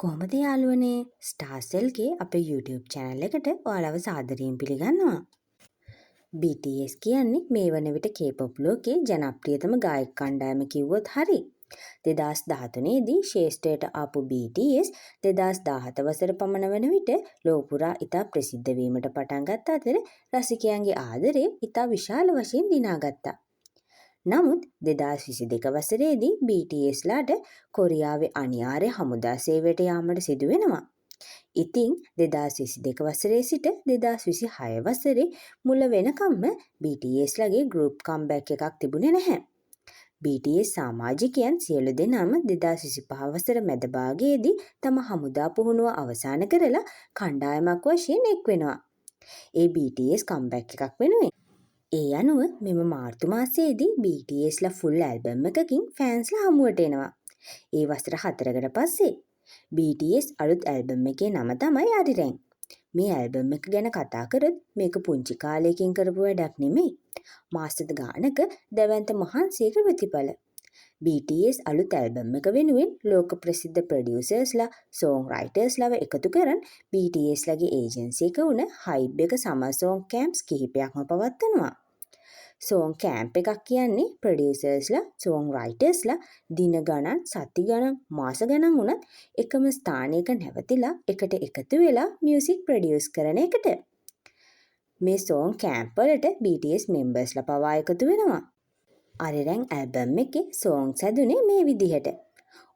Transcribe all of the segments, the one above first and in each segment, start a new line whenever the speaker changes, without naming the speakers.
කොහොමද යාළුවනේ ස්ටාර්සෙල්ගේ අපේ YouTube channel එකට ඔයාලව සාදරයෙන් පිළිගන්නවා. BTS කියන්නේ මේ වන විට K-pop ලෝකයේ ජනප්‍රියතම ගායක කණ්ඩායම කිව්වොත් හරි. 2013 දී ශ්‍රේෂ්ඨයට ආපු BTS 2017 වසර පමණ වන විට ලෝක පුරා ඉතා ප්‍රසිද්ධ වීමට පටන් ගත් අතර රසිකයන්ගේ ආදරය ඉතා විශාල වශයෙන් දිනාගත්තා. නමුත් 2022 වසරේදී BTSලාට කොරියාවේ අනිවාර්ය හමුදා සේවයට යාමට සිදු වෙනවා. ඉතින් 2022 වසරේ සිට 2026 වසරේ මුල වෙනකම්ම BTSලාගේ ගෲප් කම්බැක් එකක් තිබුණේ නැහැ. BTS සමාජිකයන් සියලු දෙනාම 2025 වසර මැද භාගයේදී තම හමුදා පුහුණුව අවසන් කරලා කණ්ඩායමක් වශයෙන් එක් වෙනවා. ඒ BTS කම්බැක් එකක් වෙනුවෙන් ඒ අනුව මෙම මාර්තු මාසයේදී BTSලා ෆුල් ඇල්බම් එකකින් ෆෑන්ස්ලා හමුවට එනවා. ඒ වසර 4කට පස්සේ BTS අලුත් ඇල්බම් එකේ නම තමයි අරිරැන්. මේ ඇල්බම් එක ගැන කතා කරොත් මේක පුංචි කාලයකින් කරපු වැඩක් නෙමෙයි. මාස ගානක දැවැන්ත මහන්සියක ප්‍රතිඵල. BTS අලුත් ඇල්බම් එක වෙනුවෙන් ලෝක ප්‍රසිද්ධ ප්‍රොඩියුසර්ස්ලා, සෝංග් රයිටර්ස්ලාව එකතු කරන් BTSලාගේ ඒජන්සි එක වුණ හයිබ් එක සමර් සෝංග් කැම්ප්ස් කිහිපයක්ම පවත්වනවා. සෝංග් කැම්ප් එකක් කියන්නේ ප්‍රොඩියුසර්ස්ලා, සෝංග් රයිටර්ස්ලා දින ගණන්, සති ගණන්, මාස ගණන් වුණත් එකම ස්ථානයක නැවතිලා එකට එකතු වෙලා මියුසික් ප්‍රොඩියුස් කරන එකට. මේ සෝංග් කැම්ප් වලට BTS මෙම්බර්ස්ලා පවා එකතු වෙනවා. අරිරැන් ඇල්බම් එකේ සෝංග්ස් හැදුනේ මේ විදිහට.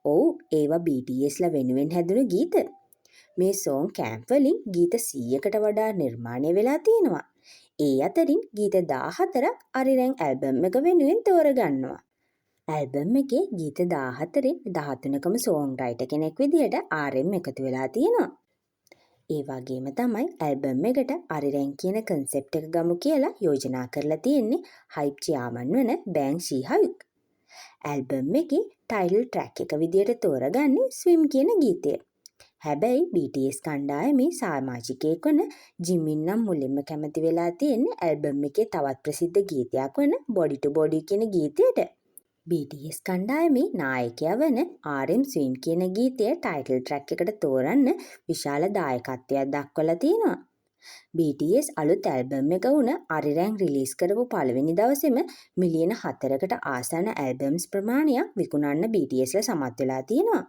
ඔව් ඒවා BTSලා වෙනුවෙන් හැදුණු ගීත. මේ සෝංග් කැම්ප් වලින් ගීත 100කට වඩා නිර්මාණය වෙලා තියෙනවා. ඒ අතරින් ගීත 14ක් අරිරැන් ඇල්බම් එක වෙනුවෙන් තෝරගන්නවා. ඇල්බම් එකේ ගීත 14න් 13කම සෝංග් රයිටර් කෙනෙක් විදිහට RM එකතු වෙලා තියෙනවා. ඒ වගේම තමයි ඇල්බම් එකට අරිරැන් කියන කන්සෙප්ට් එක ගමු කියලා යෝජනා කරලා තියෙන්නේ හයිප් චෙයාමන් වන බෑන් ෂී-හයුක්. ඇල්බම් එකේ ටයිටල් ට්‍රැක් එක විදිහට තෝරගන්නේ ස්විම් කියන ගීතය. හැබැයි BTS කණ්ඩායමේ සමාජිකයෙක් වන ජිමින් නම් මුලින්ම කැමති වෙලා තියෙන්නේ ඇල්බම් එකේ තවත් ප්‍රසිද්ධ ගීතයක් වන බොඩි ටු බොඩි කියන ගීතයට. BTS කණ්ඩායමේ නායකයා වන RM ස්වින් කියන ගීතය ටයිටල් ට්‍රැක් එකට තෝරන්න විශාල දායකත්වයක් දක්වලා තියෙනවා. BTS අලුත් ඇල්බම් එක වුණ අරිරැන් රිලීස් කරපු පළවෙනි දවසේම මිලියන 4කට ආසන්න ඇල්බම්ස් ප්‍රමාණයක් විකුණන්න BTSලා සමත් වෙලා තියෙනවා.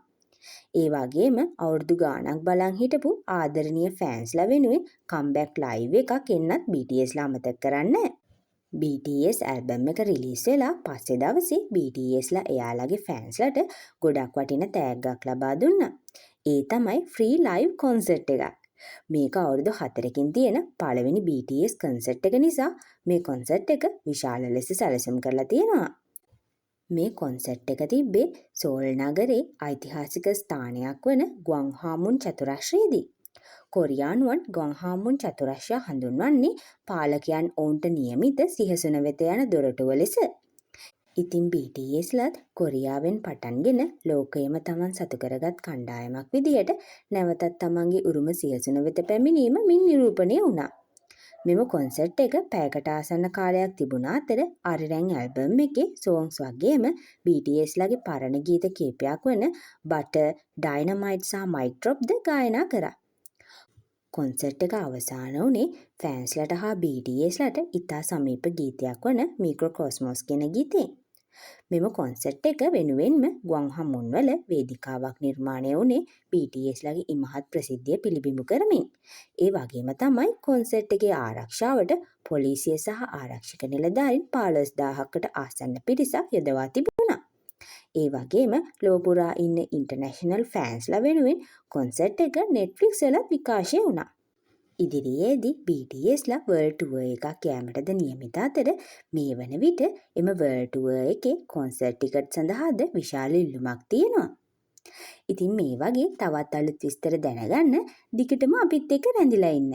ඒ වගේම අවුරුදු ගාණක් බලන් හිටපු ආදරණීය ෆෑන්ස්ලා වෙනුවෙන් කම්බැක් ලයිව් එකක් එන්නත් BTSලා අමතක කරන්නේ නැහැ. BTS ඇල්බම් එක රිලීස් වෙලා පස්සේ දවසේ BTSලා එයාලගේ ෆෑන්ස්ලාට ගොඩක් වටින තෑග්ගක් ලබා දුන්නා. ඒ තමයි ෆ්‍රී ලයිව් කොන්සර්ට් එකක්. මේක අවුරුදු 4කින් තියෙන පළවෙනි BTS කොන්සර්ට් එක නිසා මේ කොන්සර්ට් එක විශාල ලෙස සැලසුම් කරලා තියෙනවා. මේ කොන්සර්ට් එක තිබ්බේ සෝල් නගරේ ඓතිහාසික ස්ථානයක් වන ග්වන්හාමුන් චතුරස්‍රයේදී. කොරියානුවන් ග්වන්හාමුන් චතුරස්‍රය හඳුන්වන්නේ පාලකයන් ඔවුන්ට නියමිත සිහසුන වෙත යන දොරටුව ලෙස. ඉතින් BTSලත් කොරියාවෙන් පටන්ගෙන ලෝකයම තමන් සතු කරගත් කණ්ඩායමක් විදිහට නැවතත් තමන්ගේ උරුම සිහසුන වෙත පැමිණීම මින් නිරූපණය වුණා. මෙම කොන්සර්ට් එක පැයකට ආසන්න කාලයක් තිබුණ අතර අරිරැන් ඇල්බම් එකේ සෝංග්ස් වගේම BTSලාගේ පරණ ගීත කීපයක් වන බටර්, ඩයිනමයිට් සහ මයික් ඩ්‍රොප්ද ගායනා කරා. කොන්සර්ට් එක අවසන් වුණේ ෆෑන්ස්ලාට හා BTSලාට ඉතා සමීප ගීතයක් වන මික්‍රොකොස්මොස් කියන ගීතයෙන්. මෙම කොන්සර්ට් එක වෙනුවෙන්ම ග්වන්හමුන් වල වේදිකාවක් නිර්මාණය වුණේ BTSලාගේ ඉමහත් ප්‍රසිද්ධිය පිළිබිඹු කරමින්. ඒ වගේම තමයි කොන්සර්ට් එකේ ආරක්ෂාවට පොලිසිය සහ ආරක්ෂක නිලධාරීන් 15000කට ආසන්න පිරිසක් යොදවා තිබුණා. ඒ වගේම ලෝක පුරා ඉන්න ඉන්ටර්නැෂනල් ෆෑන්ස්ලා වෙනුවෙන් කොන්සර්ට් එක Netflix වලත් විකාශය වුණා. ඉදිරියේදී BTSලා වර්ල්ඩ් ටුවර් එකක් යෑමටද නියමිත අතර මේ වන විට එම වර්ල්ඩ් ටුවර් එකේ කොන්සර්ට් ටිකට් සඳහාද විශාල ඉල්ලුමක් තියෙනවා. ඉතින් මේ වගේ තවත් අලුත් විස්තර දැනගන්න දිගටම අපිත් එක්ක රැඳිලා ඉන්න.